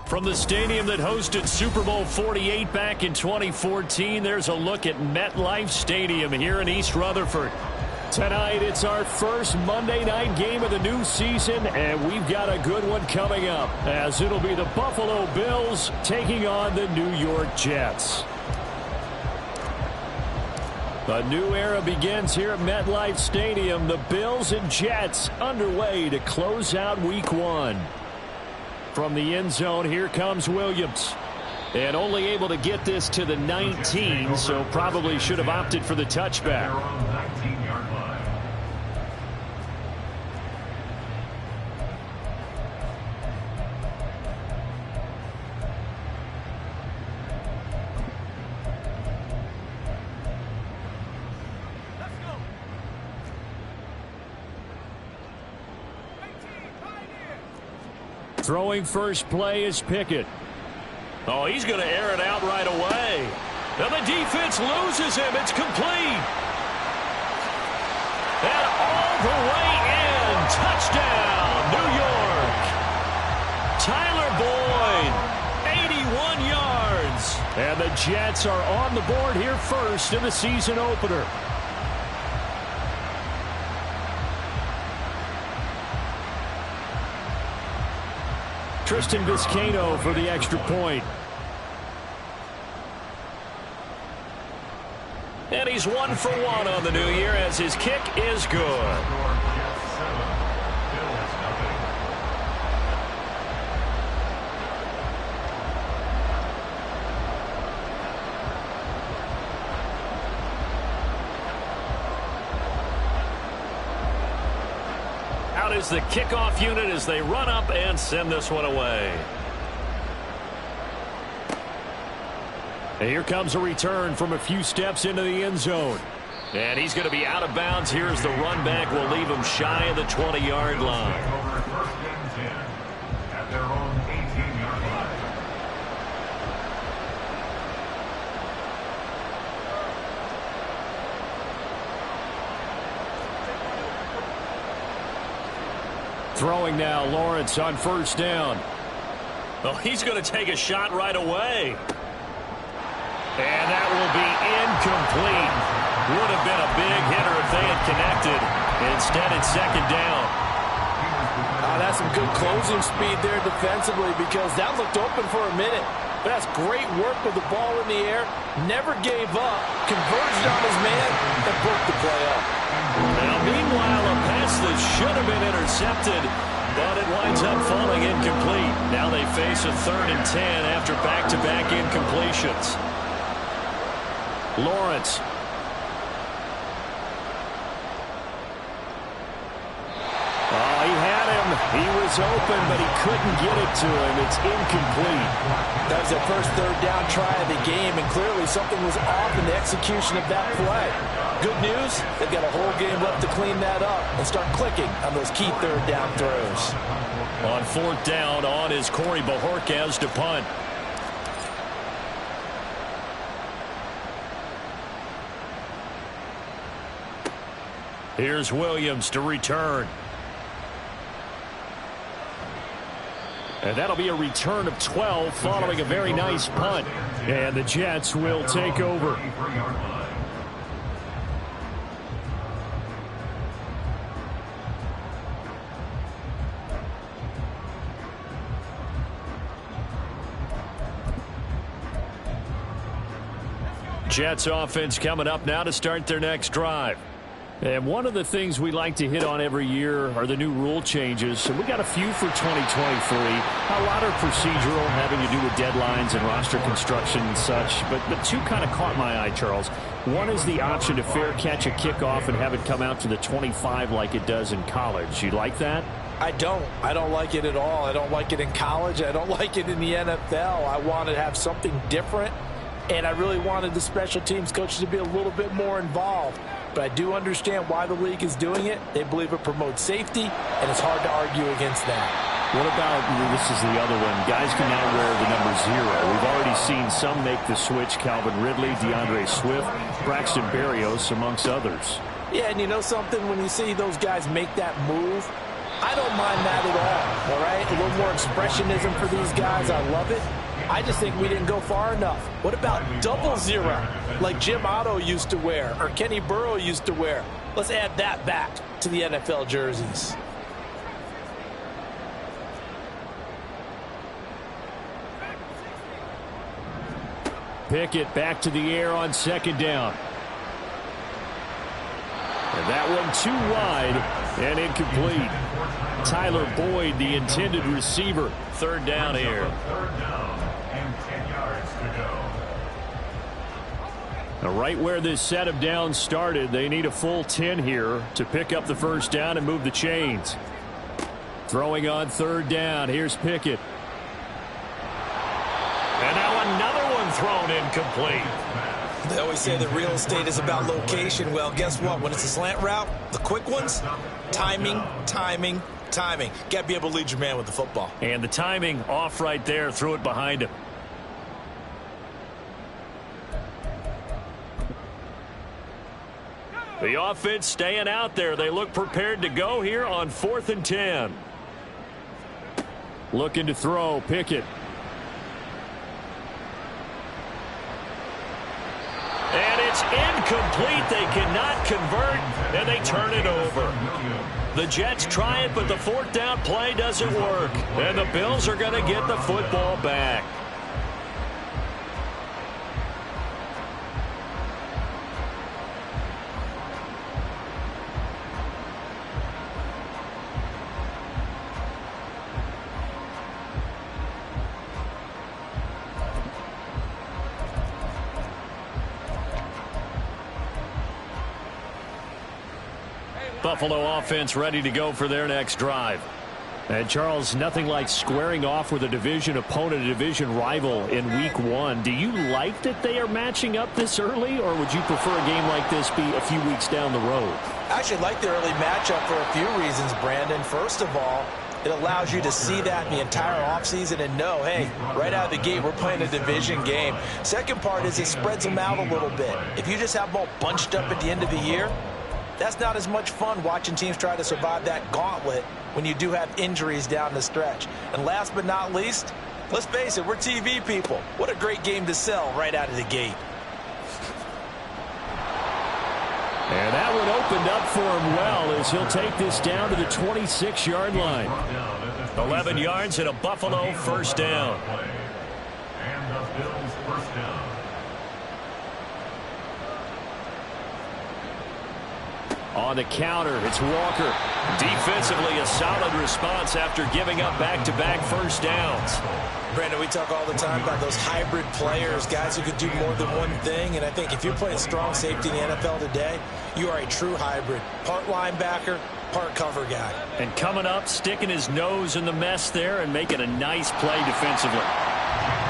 From the stadium that hosted Super Bowl 48 back in 2014, there's a look at MetLife Stadium here in East Rutherford. Tonight, it's our first Monday night game of the new season, and we've got a good one coming up, as it'll be the Buffalo Bills taking on the New York Jets. A new era begins here at MetLife Stadium. The Bills and Jets underway to close out Week 1. From the end zone, here comes Williams. And only able to get this to the 19, so probably should have opted for the touchback. Throwing first play is Pickett. Oh, he's going to air it out right away. Now the defense loses him. It's complete. And all the way in. Touchdown, New York. Tyler Boyd, 81 yards. And the Jets are on the board here first in the season opener. Tristan Vizcaino for the extra point. And he's 1 for 1 on the new year as his kick is good. Is the kickoff unit as they run up and send this one away. And here comes a return from a few steps into the end zone. And he's going to be out of bounds. Here's the run back. Will leave him shy of the 20-yard line. At their own 18-yard line. Throwing now, Lawrence on first down. Oh, he's going to take a shot right away. And that will be incomplete. Would have been a big hitter if they had connected. Instead, it's second down. That's some good closing speed there defensively, because that looked open for a minute. But that's great work with the ball in the air. Never gave up. Converged on his man and broke the play up. Now, meanwhile, a pass that should have been intercepted, but it winds up falling incomplete. Now they face a 3rd and 10 after back-to-back incompletions. Lawrence. Oh, he had him. He was open, but he couldn't get it to him. It's incomplete. That was their first 3rd down try of the game, and clearly something was off in the execution of that play. Good news, they've got a whole game left to clean that up and start clicking on those key 3rd down throws. On 4th down, on is Corey Bajorquez to punt. Here's Williams to return. And that'll be a return of 12 following a very nice punt. And the Jets will take over. Jets offense coming up now to start their next drive. And one of the things we like to hit on every year are the new rule changes. And we got a few for 2023. A lot are procedural, having to do with deadlines and roster construction and such. But two kind of caught my eye, Charles. One is the option to fair catch a kickoff and have it come out to the 25 like it does in college. You like that? I don't. I don't like it at all. I don't like it in college. I don't like it in the NFL. I want to have something different. And I really wanted the special teams coaches to be a little bit more involved. but I do understand why the league is doing it. They believe it promotes safety, and it's hard to argue against that. What about, this is the other one, guys can now wear the number 0. We've already seen some make the switch, Calvin Ridley, DeAndre Swift, Braxton Berrios, amongst others. Yeah, and you know something? When you see those guys make that move, I don't mind that at all right? A little more expressionism for these guys. I love it. I just think we didn't go far enough. What about 00, like Jim Otto used to wear or Kenny Burrow used to wear? Let's add that back to the NFL jerseys. Pickett back to the air on 2nd down. And that one too wide and incomplete. Tyler Boyd, the intended receiver. 3rd down here. Now, right where this set of downs started, they need a full 10 here to pick up the 1st down and move the chains. Throwing on 3rd down. Here's Pickett. And now another one thrown incomplete. They always say that real estate is about location. Well, guess what? When it's a slant route, the quick ones, timing, timing, timing. Got to be able to lead your man with the football. And the timing off right there. Threw it behind him. The offense staying out there. They look prepared to go here on 4th and 10. Looking to throw. Pickett. And it's incomplete. They cannot convert, and they turn it over. The Jets try it, but the 4th down play doesn't work. And the Bills are going to get the football back. Buffalo offense ready to go for their next drive. And Charles, nothing like squaring off with a division opponent, a division rival in week 1. Do you like that they are matching up this early, or would you prefer a game like this be a few weeks down the road? I actually like the early matchup for a few reasons, Brandon. First of all, it allows you to see that in the entire offseason and know, hey, right out of the gate, we're playing a division game. Second part is it spreads them out a little bit. If you just have them all bunched up at the end of the year, that's not as much fun watching teams try to survive that gauntlet when you do have injuries down the stretch. And last but not least, let's face it, we're TV people. What a great game to sell right out of the gate. And that one opened up for him well as he'll take this down to the 26-yard line. 11 yards and a Buffalo 1st down. And the Bills 1st down. On the counter, it's Walker. Defensively, a solid response after giving up back-to-back 1st downs. Brandon, we talk all the time about those hybrid players, guys who could do more than one thing. And I think if you're playing strong safety in the NFL today, you are a true hybrid. Part linebacker, part cover guy. And coming up, sticking his nose in the mess there and making a nice play defensively.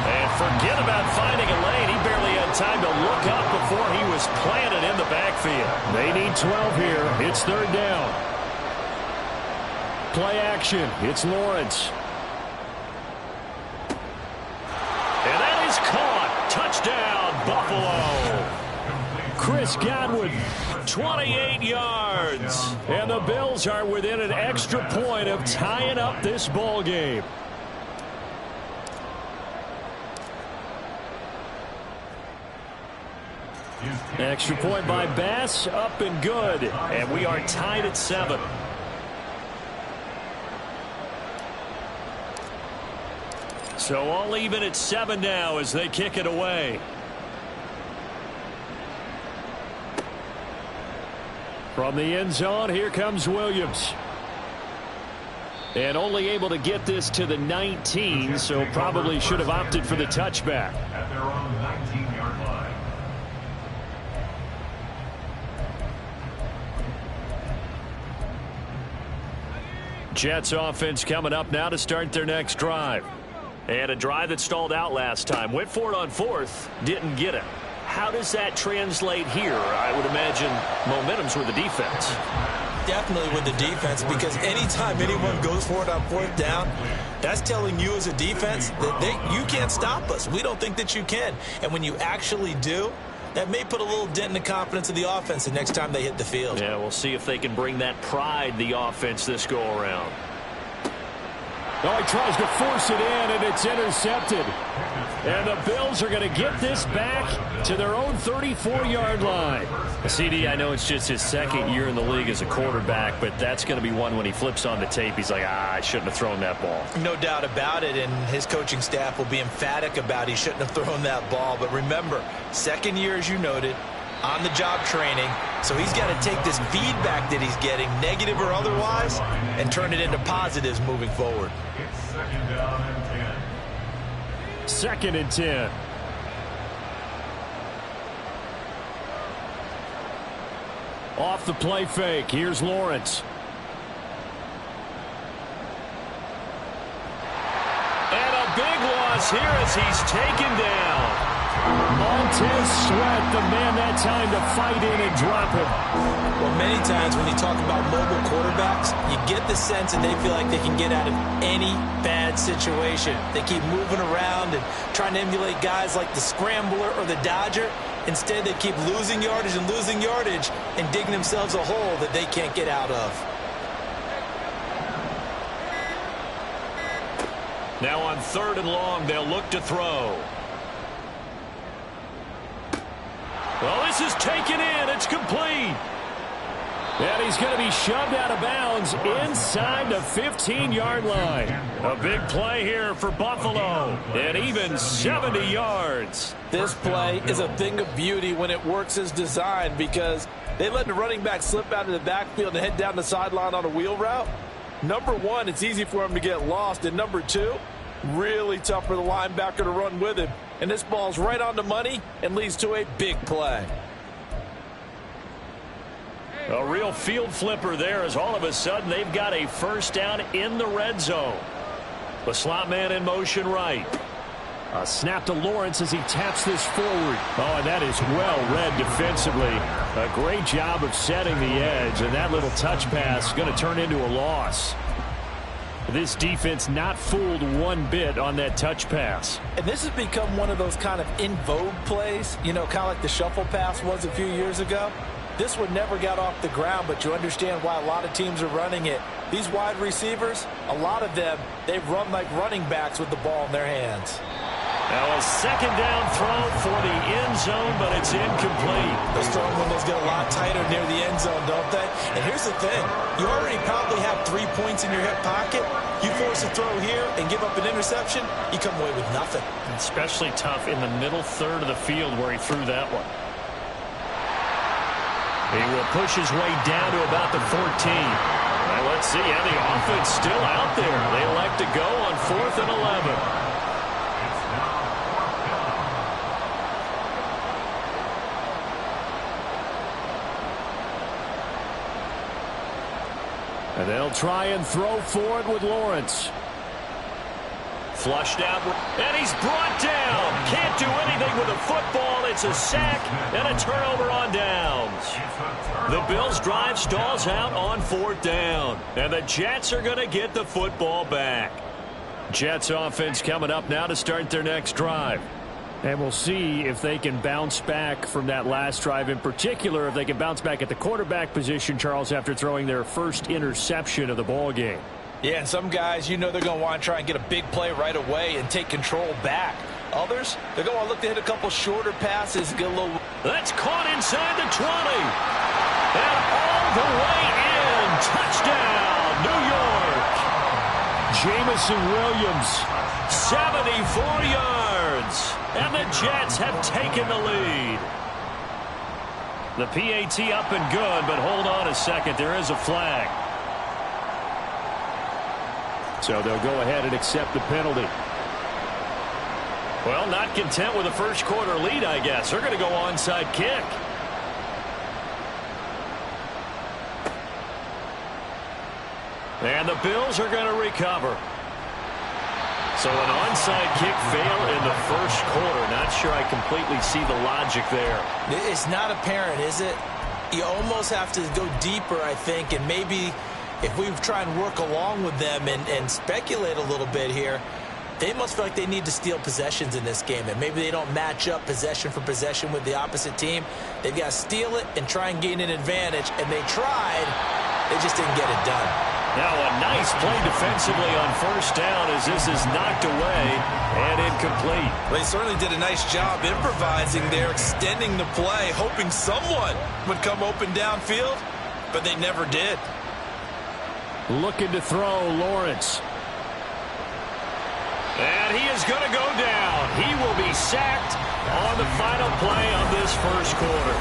And forget about finding a lane. He barely had time to look up before he was planted in the backfield. They need 12 here. It's 3rd down. Play action. It's Lawrence. And that is caught. Touchdown, Buffalo. Chris Godwin, 28 yards. And the Bills are within an extra point of tying up this ball game. Extra point by Bass, up and good. And we are tied at 7. So all even at 7 now as they kick it away. From the end zone, here comes Williams. And only able to get this to the 19, so probably should have opted for the touchback. At their own 19-yard line. Jets offense coming up now to start their next drive. And a drive that stalled out last time. Went for it on 4th, didn't get it. How does that translate here? I would imagine momentum's with the defense. Definitely with the defense, because anytime anyone goes for it on fourth down, that's telling you as a defense that you can't stop us. We don't think that you can. And when you actually do, that may put a little dent in the confidence of the offense the next time they hit the field. Yeah, we'll see if they can bring that pride, the offense, this go-around. Oh, he tries to force it in, and it's intercepted. And the Bills are going to get this back to their own 34-yard line. CD, I know it's just his second year in the league as a quarterback, but that's going to be one when he flips on the tape. He's like, I shouldn't have thrown that ball. No doubt about it, and his coaching staff will be emphatic about he shouldn't have thrown that ball. But remember, second year, as you noted, on-the-job training. So he's got to take this feedback that he's getting, negative or otherwise, and turn it into positives moving forward. It's second down and 10. Second and 10. Off the play fake. Here's Lawrence. And a big loss here as he's taken down. Montez Sweat, the man that time to fight in and drop him. Well, many times when you talk about mobile quarterbacks, you get the sense that they feel like they can get out of any bad situation. They keep moving around and trying to emulate guys like the Scrambler or the Dodger. Instead, they keep losing yardage and digging themselves a hole that they can't get out of. Now on 3rd and long, they'll look to throw. Well, this is taken in. It's complete. And he's going to be shoved out of bounds inside the 15-yard line. A big play here for Buffalo. And even 70 yards. This play is a thing of beauty when it works as designed, because they let the running back slip out of the backfield and head down the sideline on a wheel route. Number one, it's easy for him to get lost. And number two, really tough for the linebacker to run with him. And this ball's right on the money and leads to a big play. A real field flipper there, as all of a sudden they've got a first down in the red zone. The slot man in motion right. A snap to Lawrence as he taps this forward. Oh, and that is well read defensively. A great job of setting the edge, and that little touch pass is going to turn into a loss. This defense not fooled one bit on that touch pass. And this has become one of those kind of in vogue plays, you know, kind of like the shuffle pass was a few years ago. This one never got off the ground, but you understand why a lot of teams are running it. These wide receivers, a lot of them, they run like running backs with the ball in their hands. Now a second down throw for the end zone, but it's incomplete. Those throwing windows get a lot tighter near the end zone, don't they? And here's the thing. You already probably have 3 points in your hip pocket. You force a throw here and give up an interception, you come away with nothing. Especially tough in the middle third of the field where he threw that one. He will push his way down to about the 14. Well, let's see. Yeah, the offense still out there. They elect to go on 4th and 11. And they'll try and throw for it with Lawrence. Flushed out, and he's brought down. Can't do anything with a football. It's a sack and a turnover on downs. The Bills' drive stalls out on 4th down, and the Jets are going to get the football back. Jets offense coming up now to start their next drive. And we'll see if they can bounce back from that last drive, in particular if they can bounce back at the quarterback position, Charles, after throwing their first interception of the ball game. Yeah, and some guys, you know, they're going to want to try and get a big play right away and take control back. Others, they're going to look to hit a couple shorter passes, get a little... That's caught inside the 20. And all the way in. Touchdown, New York. Jamison Williams, 74 yards. And the Jets have taken the lead. The PAT up and good, but hold on a second. There is a flag. So they'll go ahead and accept the penalty. Well, not content with a first quarter lead, I guess. They're going to go onside kick. And the Bills are going to recover. So an onside kick fail in the first quarter. Not sure I completely see the logic there. It's not apparent, is it? You almost have to go deeper, I think, and maybe if we try and work along with them and speculate a little bit here, they must feel like they need to steal possessions in this game, and maybe they don't match up possession for possession with the opposite team. They've got to steal it and try and gain an advantage, and they tried. They just didn't get it done. Now a nice play defensively on first down as this is knocked away and incomplete. Well, they certainly did a nice job improvising there, extending the play, hoping someone would come open downfield, but they never did. Looking to throw, Lawrence. And he is going to go down. He will be sacked on the final play of this first quarter.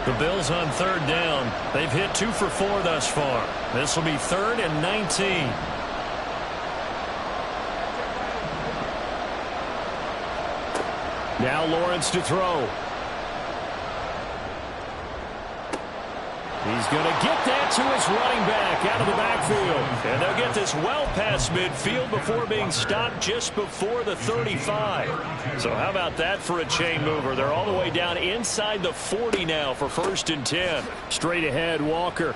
The Bills on third down. They've hit 2 for 4 thus far. This will be 3rd and 19. Now Lawrence to throw. He's going to get that to his running back out of the backfield. And they'll get this well past midfield before being stopped just before the 35. So how about that for a chain mover? They're all the way down inside the 40 now for 1st and 10. Straight ahead, Walker.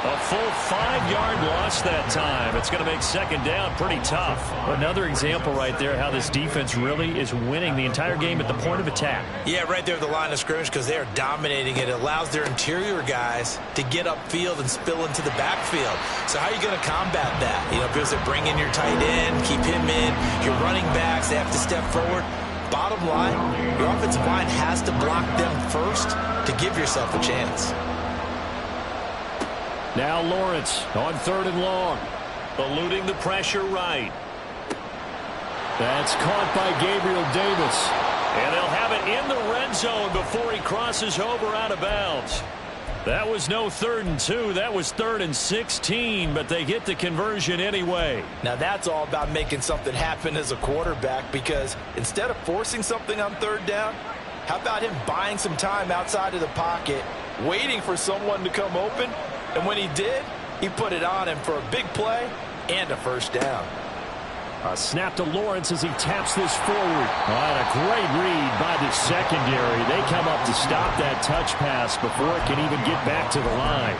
A full 5-yard loss that time. It's going to make 2nd down pretty tough. Another example right there how this defense really is winning the entire game at the point of attack. Yeah, right there at the line of scrimmage because they are dominating it. It allows their interior guys to get upfield and spill into the backfield. So how are you going to combat that? You know, because they bring in your tight end, keep him in. Your running backs, they have to step forward. Bottom line, your offensive line has to block them first to give yourself a chance. Now Lawrence on 3rd and long. Eluding the pressure right. That's caught by Gabriel Davis. And they'll have it in the red zone before he crosses over out of bounds. That was no 3rd and 2. That was 3rd and 16, but they get the conversion anyway. Now that's all about making something happen as a quarterback, because instead of forcing something on 3rd down, how about him buying some time outside of the pocket, waiting for someone to come open? And when he did, he put it on him for a big play and a 1st down. A snap to Lawrence as he taps this forward. And a great read by the secondary. They come up to stop that touch pass before it can even get back to the line.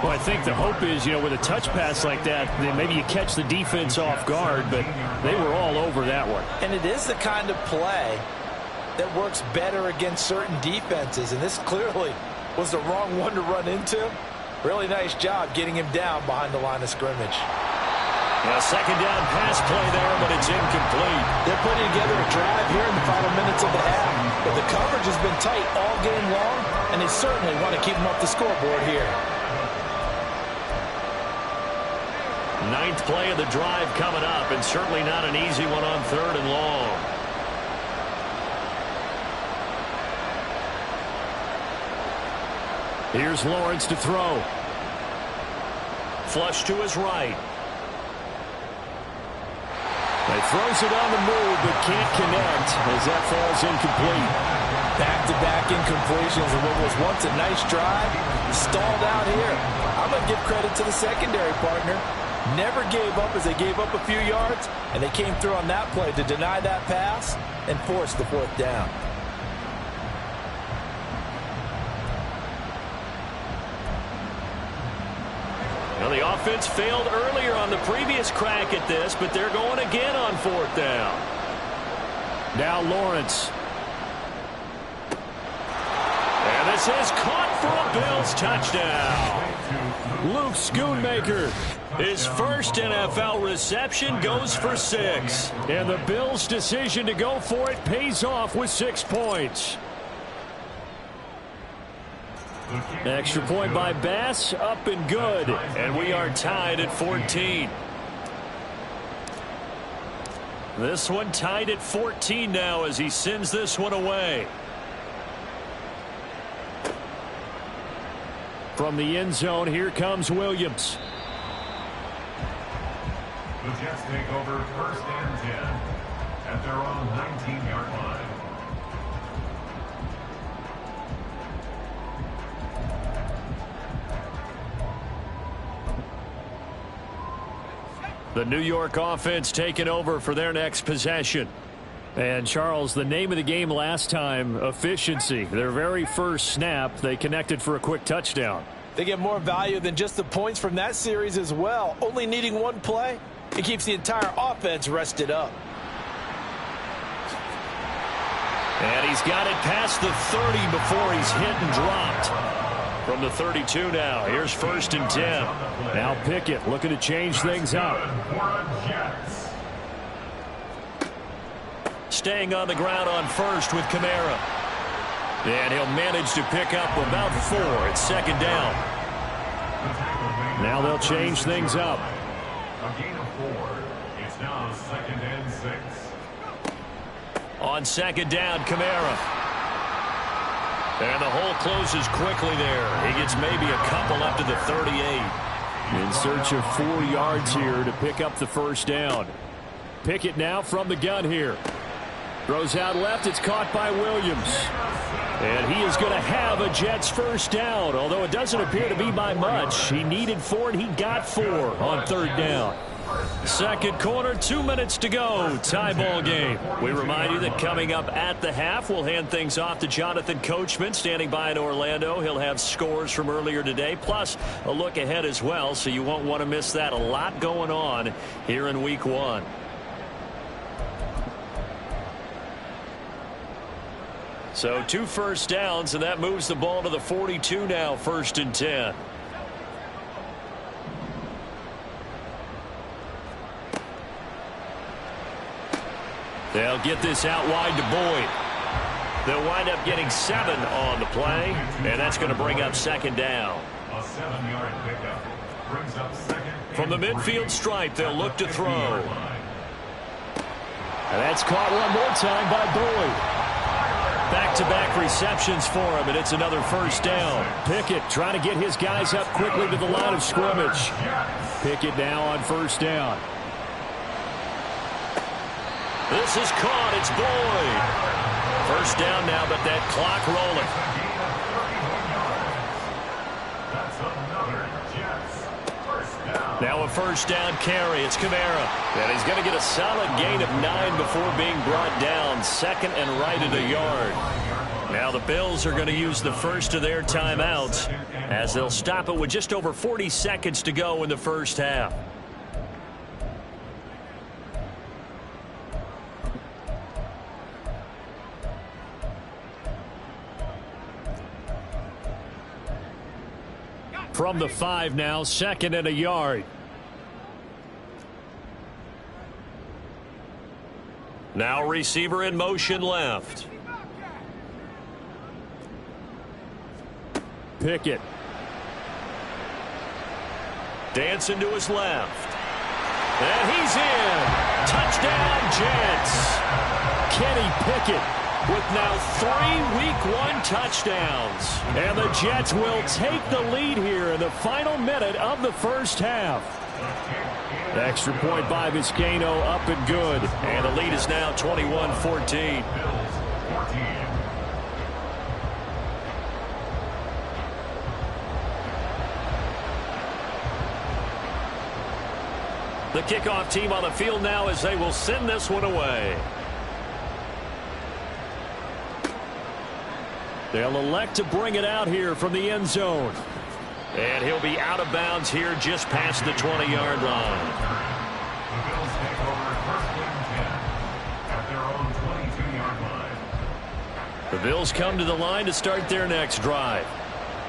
Well, I think the hope is, you know, with a touch pass like that, then maybe you catch the defense off guard, but they were all over that one. And it is the kind of play that works better against certain defenses, and this clearly was the wrong one to run into. Really nice job getting him down behind the line of scrimmage. A 2nd down pass play there, but it's incomplete. They're putting together a drive here in the final minutes of the half. But the coverage has been tight all game long, and they certainly want to keep them off the scoreboard here. 9th play of the drive coming up, and certainly not an easy one on 3rd and long. Here's Lawrence to throw. Flush to his right. He throws it on the move, but can't connect as that falls incomplete. Back-to-back incompletions of what was once a nice drive. Stalled out here. I'm going to give credit to the secondary partner. Never gave up as they gave up a few yards, and they came through on that play to deny that pass and force the 4th down. Well, the offense failed earlier on the previous crack at this, but they're going again on 4th down. Now Lawrence. And this is caught for a Bills touchdown. Luke Schoonmaker, his first NFL reception, goes for 6. And the Bills' decision to go for it pays off with 6 points. Extra point by Bass, up and good. And we are tied at 14. This one tied at 14 now as he sends this one away. From the end zone, here comes Williams. The Jets take over 1st and 10 at their own 19-yard line. The New York offense taking over for their next possession. And, Charles, the name of the game last time, efficiency. Their very first snap, they connected for a quick touchdown. They get more value than just the points from that series as well. Only needing one play, it keeps the entire offense rested up. And he's got it past the 30 before he's hit and dropped. From the 32 now, here's 1st and 10. Now Pickett looking to change things up. Staying on the ground on first with Kamara. And he'll manage to pick up about 4 at 2nd down. Now they'll change things up. A gain of 4. It's now 2nd and 6. On 2nd down, Kamara. And the hole closes quickly there. He gets maybe a couple up to the 38. In search of 4 yards here to pick up the 1st down. Pickett now from the gun here. Throws out left. It's caught by Williams. And he is going to have a Jets 1st down, although it doesn't appear to be by much. He needed 4, and he got 4 on 3rd down. 2nd quarter, 2 minutes to go. Tie ball game. We remind you that coming up at the half, we'll hand things off to Jonathan Coachman, standing by in Orlando. He'll have scores from earlier today, plus a look ahead as well, so you won't want to miss that. A lot going on here in Week 1. So 2 1st downs, and that moves the ball to the 42 now, 1st and 10. They'll get this out wide to Boyd. They'll wind up getting 7 on the play, and that's going to bring up 2nd down. A 7-yard pickup brings up 2nd. From the midfield stripe, they'll look to throw. And that's caught one more time by Boyd. Back-to-back receptions for him, and it's another 1st down. Pickett trying to get his guys up quickly to the line of scrimmage. Pickett now on 1st down. This is caught. It's Boyd. 1st down now, but that clock rolling. That's another Jets 1st down. Now a 1st down carry. It's Kamara. And he's going to get a solid gain of 9 before being brought down. 2nd and right at a yard. Now the Bills are going to use the first of their timeouts as they'll stop it with just over 40 seconds to go in the 1st half. From the 5 now, 2nd and a yard. Now receiver in motion left. Pickett. Dancing to his left. And he's in. Touchdown, Jets. Kenny Pickett with now 3 Week 1 touchdowns. And the Jets will take the lead here in the final minute of the 1st half. Extra point by Vizcaino, up and good. And the lead is now 21-14. The kickoff team on the field now as they will send this one away. They'll elect to bring it out here from the end zone. And he'll be out of bounds here just past the 20-yard line. The Bills take over 1st and 10 at their own 22-yard line. The Bills come to the line to start their next drive.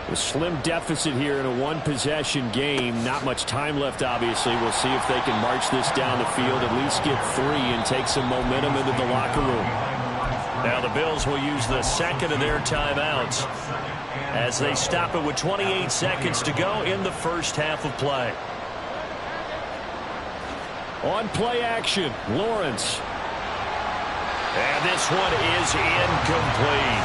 A slim deficit here in a 1-possession game. Not much time left, obviously. We'll see if they can march this down the field, at least get 3 and take some momentum into the locker room. Now the Bills will use the 2nd of their timeouts as they stop it with 28 seconds to go in the 1st half of play. On play action, Lawrence. And this one is incomplete.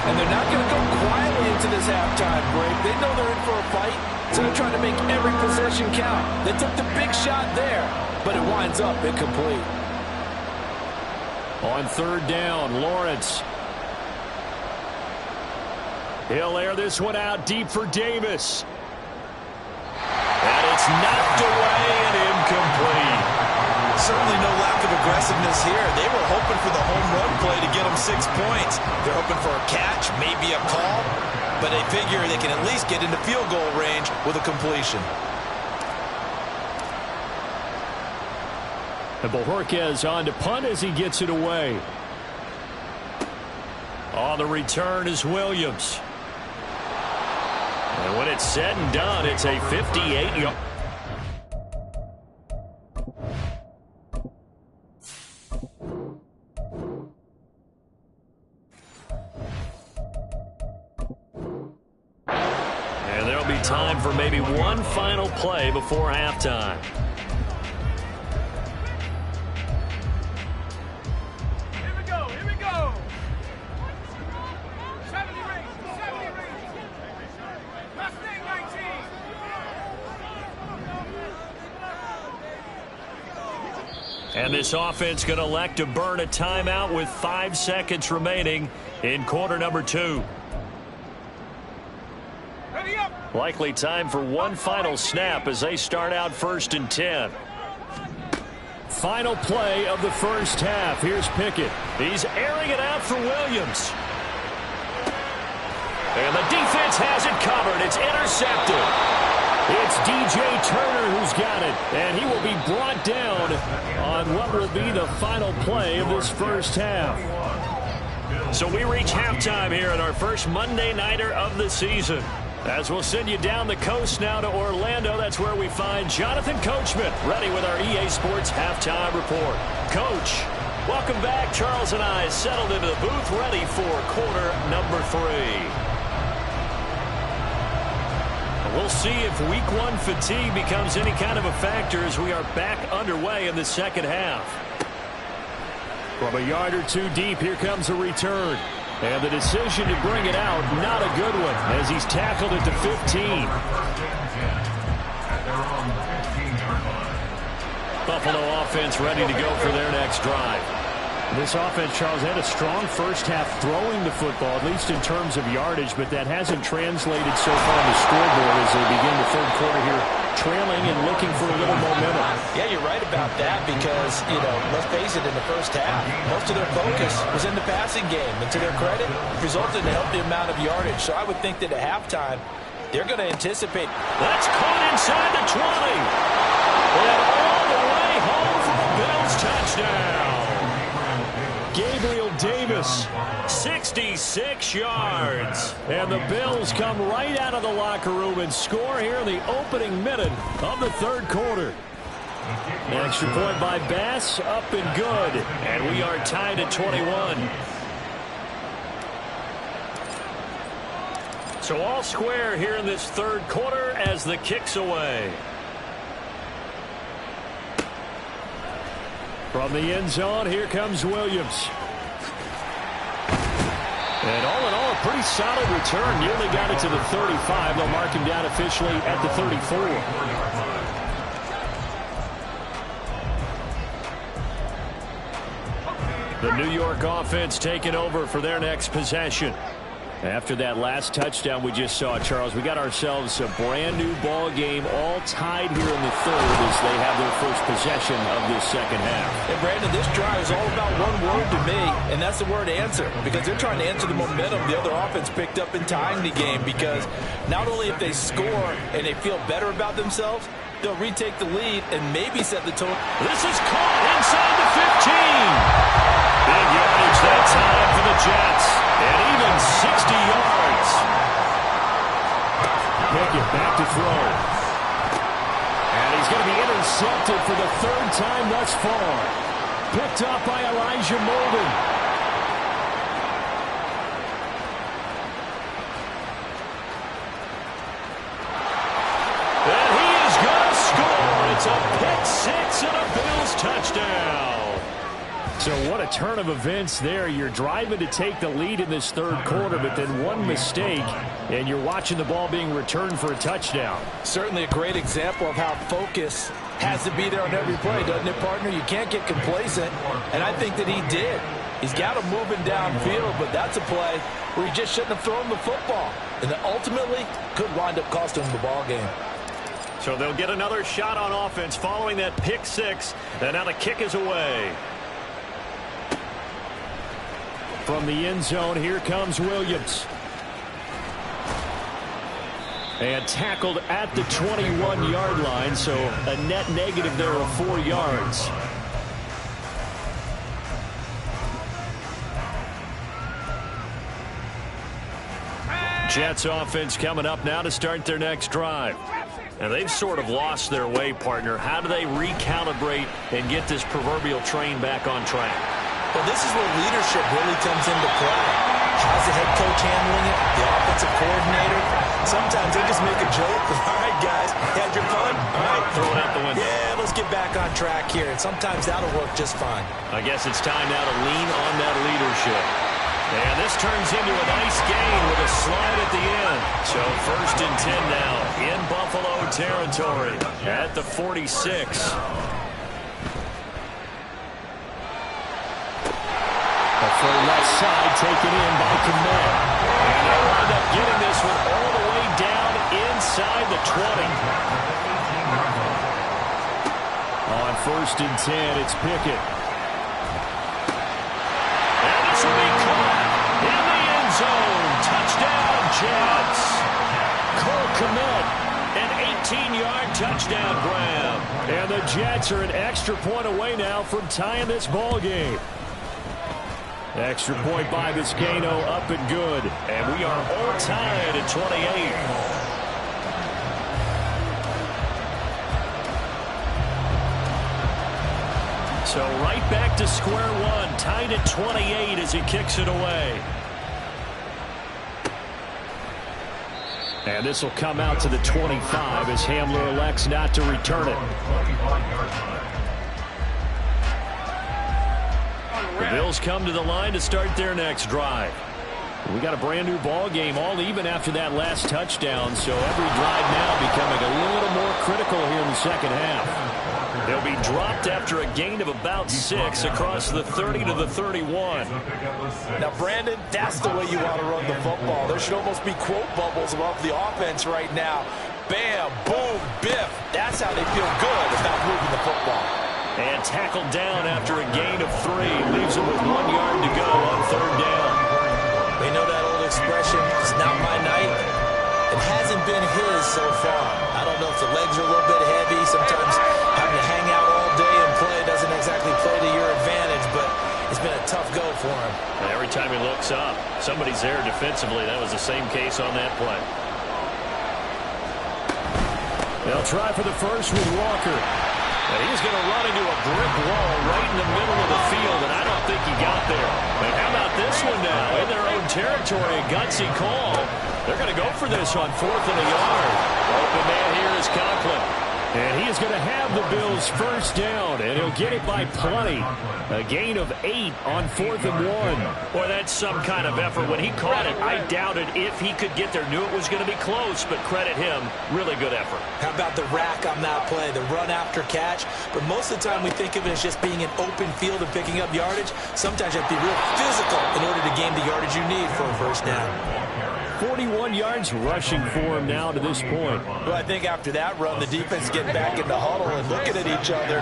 And they're not going to go quietly into this halftime break. They know they're in for a fight, so they're trying to make every possession count. They took the big shot there, but it winds up incomplete. On 3rd down, Lawrence. He'll air this one out deep for Davis. And it's knocked away and incomplete. aggressiveness here. They were hoping for the home run play to get them 6 points. They're hoping for a catch, maybe a call, but they figure they can at least get into field goal range with a completion. And Bojorquez on to punt as he gets it away. On the return is Williams. And when it's said and done, it's a 58-yard. And there'll be time for maybe one final play before halftime. And this offense going to elect to burn a timeout with 5 seconds remaining in quarter number 2. Likely time for one final snap as they start out 1st and 10. Final play of the first half. Here's Pickett. He's airing it out for Williams. And the defense has it covered. It's intercepted. It's DJ Turner who's got it, and he will be brought down on what will be the final play of this first half. So we reach halftime here in our first Monday Nighter of the season. As we'll send you down the coast now to Orlando, that's where we find Jonathan Coachman, ready with our EA Sports Halftime Report. Coach, welcome back. Charles and I settled into the booth, ready for quarter number 3. We'll see if week 1 fatigue becomes any kind of a factor as we are back underway in the second half. From a yard or 2 deep, here comes a return. And the decision to bring it out, not a good one, as he's tackled at the 15. Buffalo offense ready to go for their next drive. This offense, Charles, had a strong first half throwing the football, at least in terms of yardage, but that hasn't translated so far on the scoreboard as they begin the third quarter here, trailing and looking for a little momentum. Yeah, you're right about that because, let's face it, in the first half, most of their focus was in the passing game. And to their credit, it resulted in a healthy amount of yardage. So I would think that at halftime, they're going to anticipate. That's caught inside the 20. And all the way home for a Bills touchdown. Gabriel Davis, 66 yards. And the Bills come right out of the locker room and score here in the opening minute of the third quarter. An extra point by Bass, up and good. And we are tied at 21. So all square here in this third quarter as the kick's away. From the end zone, here comes Williams. And all in all, a pretty solid return. Nearly got it to the 35. They'll mark him down officially at the 34. The New York offense taking over for their next possession. After that last touchdown we just saw, Charles, we got ourselves a brand new ball game, all tied here in the third as they have their first possession of this second half. And Brandon, this drive is all about one word to me, and that's the word answer, because they're trying to answer the momentum the other offense picked up in tying the game, because not only if they score and they feel better about themselves, they'll retake the lead and maybe set the tone. This is caught inside the 15. Big yardage that time for the Jets. And even 60 yards. Pickett back to throw. And he's going to be intercepted for the third time thus far. Picked up by Elijah Molden. And he is going to score. It's a pick six and a Bills touchdown. So what a turn of events there. You're driving to take the lead in this third quarter, but then one mistake, and you're watching the ball being returned for a touchdown. Certainly a great example of how focus has to be there on every play, doesn't it, partner? You can't get complacent, and I think that he did. He's got him moving downfield, but that's a play where he just shouldn't have thrown the football, and that ultimately could wind up costing him the ball game. So they'll get another shot on offense following that pick six, and now the kick is away. From the end zone, here comes Williams. And tackled at the 21-yard line, so a net negative there of 4 yards. Jets offense coming up now to start their next drive. And they've sort of lost their way, partner. How do they recalibrate and get this proverbial train back on track? Well, this is where leadership really comes into play. How's the head coach handling it? The offensive coordinator? Sometimes they just make a joke. All right, guys, had your fun? All right, throw it out the window. Yeah, let's get back on track here. And sometimes that'll work just fine. I guess it's time now to lean on that leadership. And this turns into a nice gain with a slide at the end. So 1st and 10 now in Buffalo territory at the 46. For left side taken in by Komet. And they wind up getting this one all the way down inside the 20. On 1st and 10, it's Pickett. And this will be caught in the end zone. Touchdown, Jets. Cole Komet, an 18-yard touchdown grab. And the Jets are an extra point away now from tying this ball game. Extra point by Vizcaino, up and good. And we are all tied at 28. So right back to square one, tied at 28 as he kicks it away. And this will come out to the 25 as Hamler elects not to return it. The Bills come to the line to start their next drive. We got a brand new ball game, all even after that last touchdown, so every drive now becoming a little more critical here in the second half. They'll be dropped after a gain of about 6 across the 30 to the 31. Now, Brandon, that's the way you want to run the football. There should almost be quote bubbles above the offense right now. Bam, boom, biff. That's how they feel good about moving the football. And tackled down after a gain of 3. Leaves him with 1 yard to go on 3rd down. We know that old expression, it's not my night. It hasn't been his so far. I don't know if the legs are a little bit heavy. Sometimes having to hang out all day and play doesn't exactly play to your advantage, but it's been a tough go for him. And every time he looks up, somebody's there defensively. That was the same case on that play. They'll try for the first with Walker. And he's going to run into a brick wall right in the middle of the field, and I don't think he got there. And how about this one now? In their own territory, a gutsy call. They're going to go for this on 4th and a yard. Open man here is Conklin. And he is going to have the Bills first down, and he'll get it by plenty. A gain of 8 on 4th and 1. Boy, that's some kind of effort. When he caught it, I doubted if he could get there. Knew it was going to be close, but credit him. Really good effort. How about the rack on that play, the run after catch? But most of the time we think of it as just being an open field and picking up yardage. Sometimes you have to be real physical in order to gain the yardage you need for a first down. 41 yards rushing for him now to this point. Well, I think after that run, the defense getting back in the huddle and looking at each other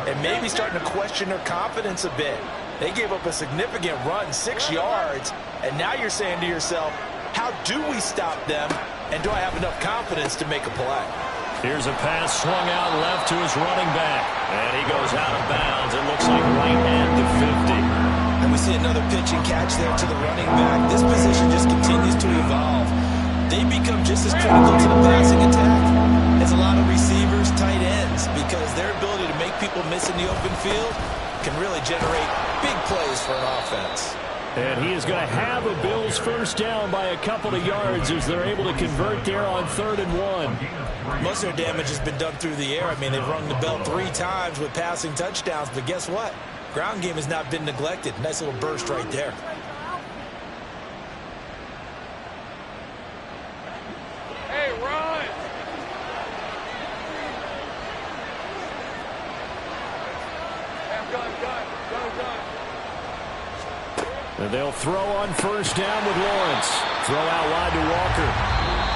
and maybe starting to question their confidence a bit. They gave up a significant run, 6 yards, and now you're saying to yourself, how do we stop them, and do I have enough confidence to make a play? Here's a pass swung out left to his running back, and he goes out of bounds. It looks like right at the 50. And we see another pitch and catch there to the running back. This position just continues to evolve. They become just as critical to the passing attack as a lot of receivers, tight ends, because their ability to make people miss in the open field can really generate big plays for an offense. And he is going to have a Bills first down by a couple of yards as they're able to convert there on 3rd and 1. Most of their damage has been done through the air. I mean, they've rung the bell 3 times with passing touchdowns, but guess what? Ground game has not been neglected. Nice little burst right there. Hey, run! And they'll throw on first down with Lawrence. Throw out wide to Walker.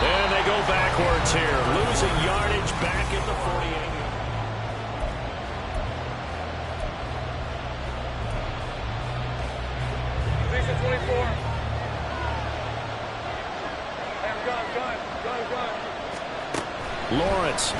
And they go backwards here. Losing yardage back at the 48. Position 24. Lawrence.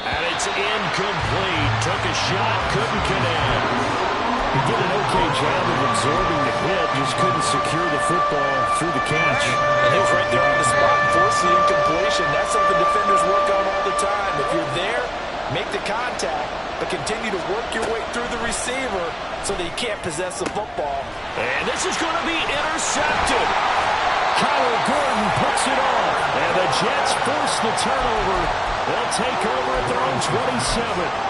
And it's incomplete. Took a shot, couldn't connect. He did an okay job of absorbing the hit, just couldn't secure the football through the catch. And he was right there on the spot and forced the incompletion. That's something defenders work on all the time. If you're there, make the contact, but continue to work your way through the receiver so that he can't possess the football. And this is going to be intercepted. Kyler Gordon puts it off. And the Jets force the turnover. They'll take over at their own 27.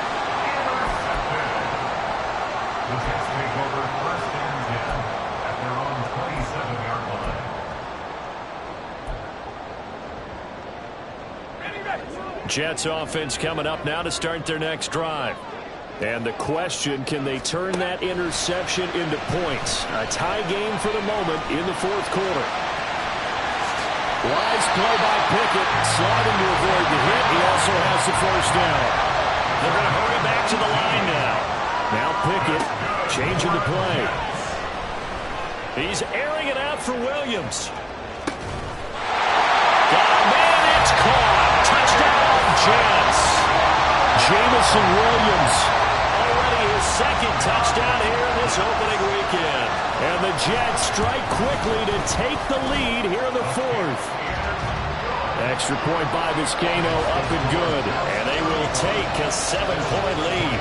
The Jets take over first and 10 at their own 27-yard line. Jets offense coming up now to start their next drive. And the question, can they turn that interception into points? A tie game for the moment in the fourth quarter. Wise play by Pickett, sliding to avoid the hit. He also has the first down. They're going to hurry back to the line now. Now Pickett changing the play. He's airing it out for Williams. Got a man, it's caught. Touchdown, Jets. Jamison Williams. Already his second touchdown here in this opening weekend. And the Jets strike quickly to take the lead here in the fourth. Extra point by Vizcaino, up and good. And they will take a 7-point lead.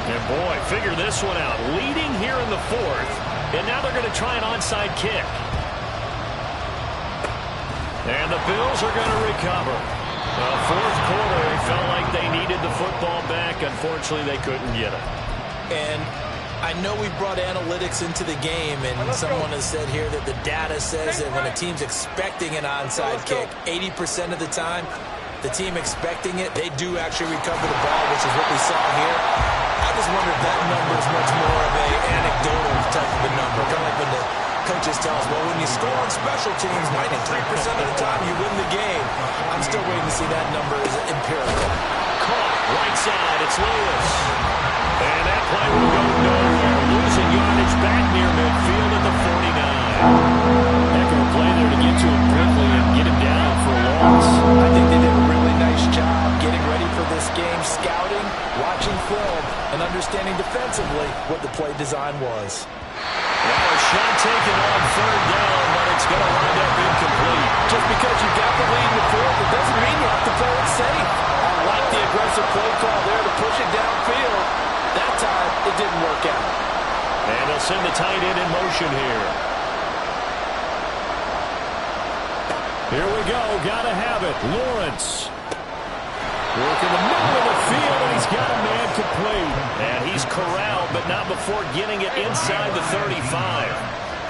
And boy, figure this one out. Leading here in the fourth. And now they're going to try an onside kick. And the Bills are going to recover. Fourth quarter, it felt like they needed the football back. Unfortunately, they couldn't get it. And I know we brought analytics into the game, and someone has said here that the data says that when a team's expecting an onside kick, 80% of the time, the team expecting it, they do actually recover the ball, which is what we saw here. I just wonder if that number is much more of a anecdotal type of a number. Kind of like when the coaches tell us, well, when you score on special teams, 93% of the time you win the game. I'm still waiting to see that number is empirical. Caught, right side, it's Lewis. And that play will go nowhere. Losing yardage back near midfield at the 49. Heck of a play there to get to him quickly and get him down for a loss. I think they did a really nice job getting ready for this game, scouting, watching film, and understanding defensively what the play design was. Now a shot taken on third down, but it's going to wind up incomplete. Just because you got the lead in the fourth, it doesn't mean you have to play it safe. I like the aggressive play call there to push it downfield. That time, it didn't work out. And they'll send the tight end in motion here. Here we go. Got to have it. Lawrence. Working the middle of the field, and he's got a man complete. And he's corralled, but not before getting it inside the 35.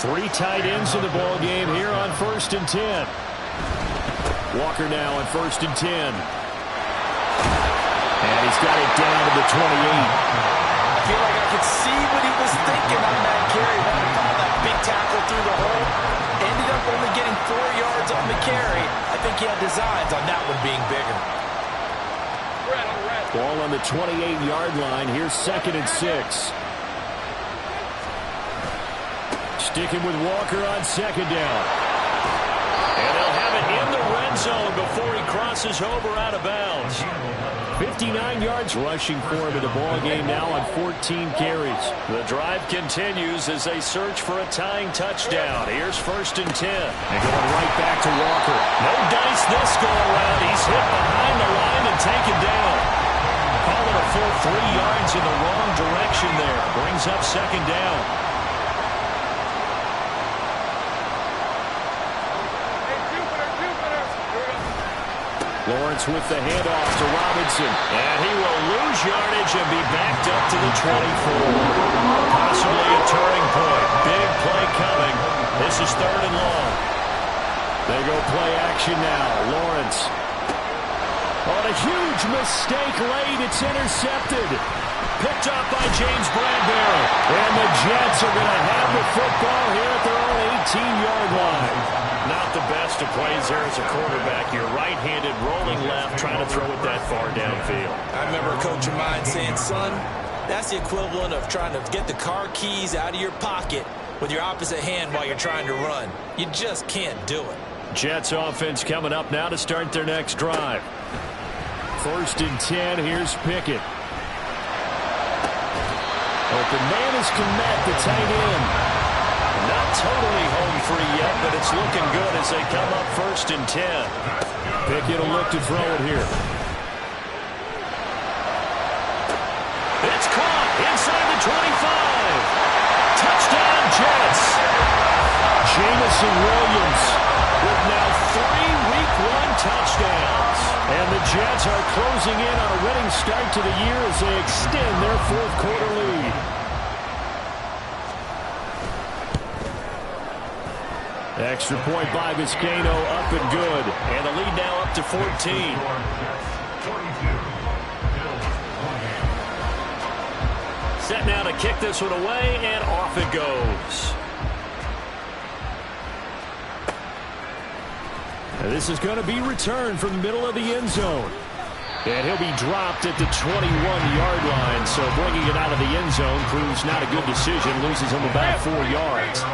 3 tight ends in the ball game here on 1st and 10. Walker now on 1st and 10. And he's got it down to the 28. I feel like I could see what he was thinking on that carry. Wanted to follow that big tackle through the hole. Ended up only getting 4 yards on the carry. I think he had designs on that one being bigger. Ball on the 28-yard line. Here's 2nd and 6. Sticking with Walker on 2nd down. And they'll have it in the red zone before he crosses over out of bounds. 59 yards rushing for him in the ball game now on 14 carries. The drive continues as they search for a tying touchdown. Here's 1st and 10. And going right back to Walker. No dice this go around. He's hit behind the line and taken down. Call it a full 3 yards in the wrong direction there. Brings up 2nd down. Lawrence with the handoff to Robinson. And he will lose yardage and be backed up to the 24. Possibly a turning point. Big play coming. This is 3rd and long. They go play action now. Lawrence. On a huge mistake late, it's intercepted. Picked up by James Bradbury. And the Jets are going to have the football here at their own 18-yard line. Not the best of plays there as a quarterback. You're right-handed, rolling left, trying to throw it that far downfield. I remember a coach of mine saying, son, that's the equivalent of trying to get the car keys out of your pocket with your opposite hand while you're trying to run. You just can't do it. Jets offense coming up now to start their next drive. 1st and 10. Here's Pickett. Open man is Komet, the tight end. Not totally home free yet, but it's looking good as they come up 1st and 10. Pickett will look to throw it here. It's caught inside the 25. Touchdown, Jets. Jamison Williams with now 3 Week 1 touchdowns. And the Jets are closing in on a winning start to the year as they extend their 4th quarter lead. Extra point by Vizcaino, up and good. And the lead now up to 14. Set now to kick this one away, and off it goes. And this is going to be returned from the middle of the end zone. And he'll be dropped at the 21-yard line. So bringing it out of the end zone proves not a good decision. Loses him about 4 yards.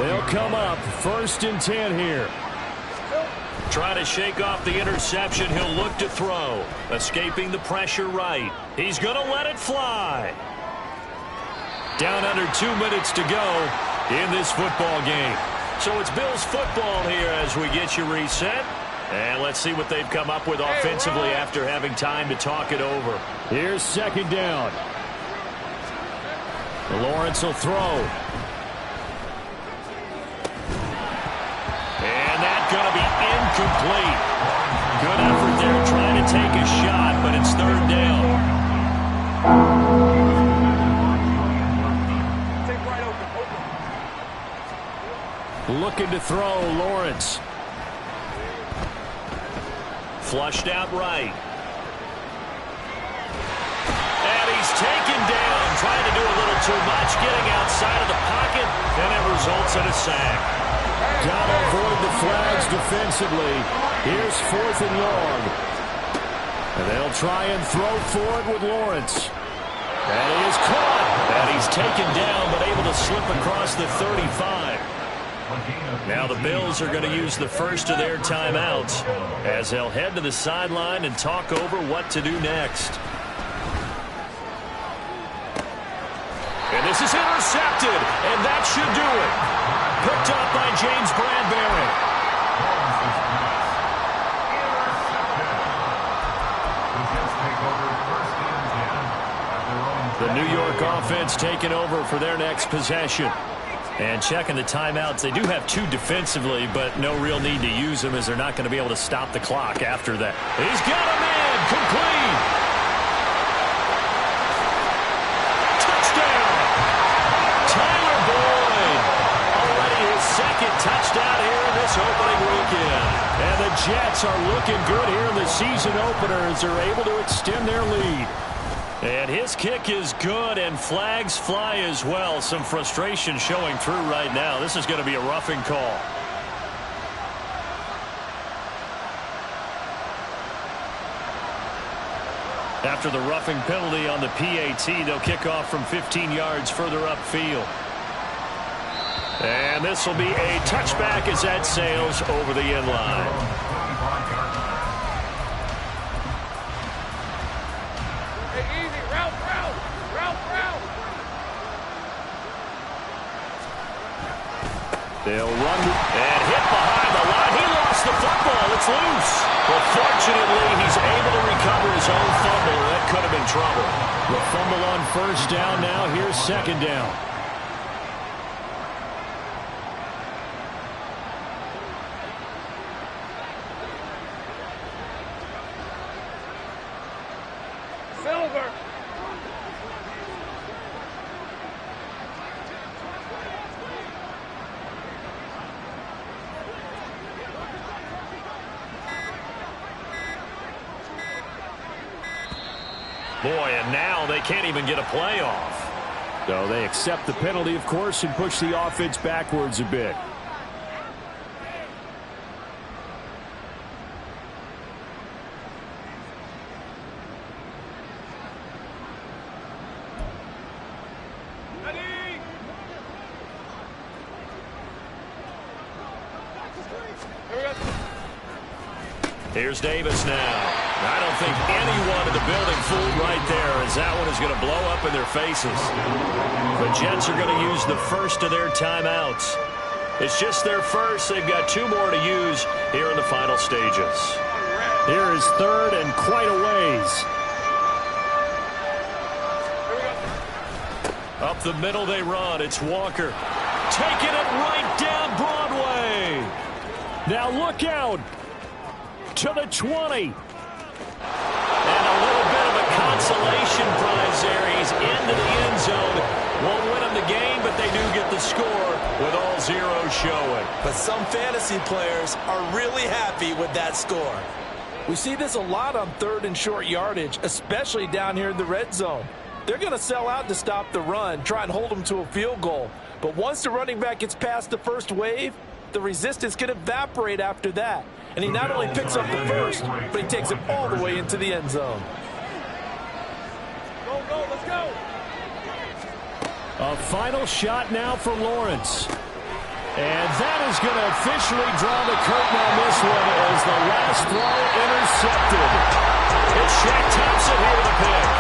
They'll come up 1st and 10 here. Trying to shake off the interception. He'll look to throw. Escaping the pressure right. He's going to let it fly. Down under 2 minutes to go in this football game. So it's Bills football here as we get you reset. And let's see what they've come up with offensively after having time to talk it over. Here's 2nd down. Lawrence will throw. And that's going to be incomplete. Good effort there trying to take a shot, but it's 3rd down. Looking to throw, Lawrence. Flushed out right. And he's taken down, trying to do a little too much, getting outside of the pocket, and it results in a sack. Gotta avoid the flags defensively. Here's 4th and long. And they'll try and throw for it with Lawrence. And he is caught. And he's taken down, but able to slip across the 35. Now the Bills are going to use the first of their timeouts as they'll head to the sideline and talk over what to do next. And this is intercepted, and that should do it. Picked up by James Bradbury. The New York offense taking over for their next possession. And checking the timeouts, they do have 2 defensively, but no real need to use them as they're not going to be able to stop the clock after that. He's got a man, complete. Touchdown. Tyler Boyd. Already his 2nd touchdown here in this opening weekend. And the Jets are looking good here in the season opener as they're able to extend their lead. And his kick is good, and flags fly as well. Some frustration showing through right now. This is going to be a roughing call. After the roughing penalty on the PAT, they'll kick off from 15 yards further upfield. And this will be a touchback as that sails over the end line. They'll run and hit behind the line. He lost the football. It's loose. But fortunately, he's able to recover his own fumble. That could have been trouble. The fumble on 1st down now. Here's 2nd down. Silver. Boy, and now they can't even get a playoff. So they accept the penalty, of course, and push the offense backwards a bit. Here we go, Here's Davis now. I don't think anyone in the building fooled right there, as that one is going to blow up in their faces. The Jets are going to use the first of their timeouts. It's just their first. They've got 2 more to use here in the final stages. Here is third and quite a ways. Up the middle they run. It's Walker. Taking it right down Broadway. Now look out. To the 20. And a little bit of a consolation prize there. He's into the end zone. Won't win them the game, but they do get the score with all zeros showing. But some fantasy players are really happy with that score. We see this a lot on 3rd and short yardage, especially down here in the red zone. They're going to sell out to stop the run, try and hold them to a field goal. But once the running back gets past the first wave, the resistance can evaporate after that. And he not only picks up the first, but he takes it all the way into the end zone. Go, go, let's go. A final shot now for Lawrence. And that is going to officially draw the curtain on this one as the last throw intercepted. It's Shaq Thompson here with a pick.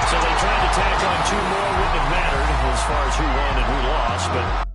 So they tried to tack on 2 more. Wouldn't have mattered as far as who won and who lost, but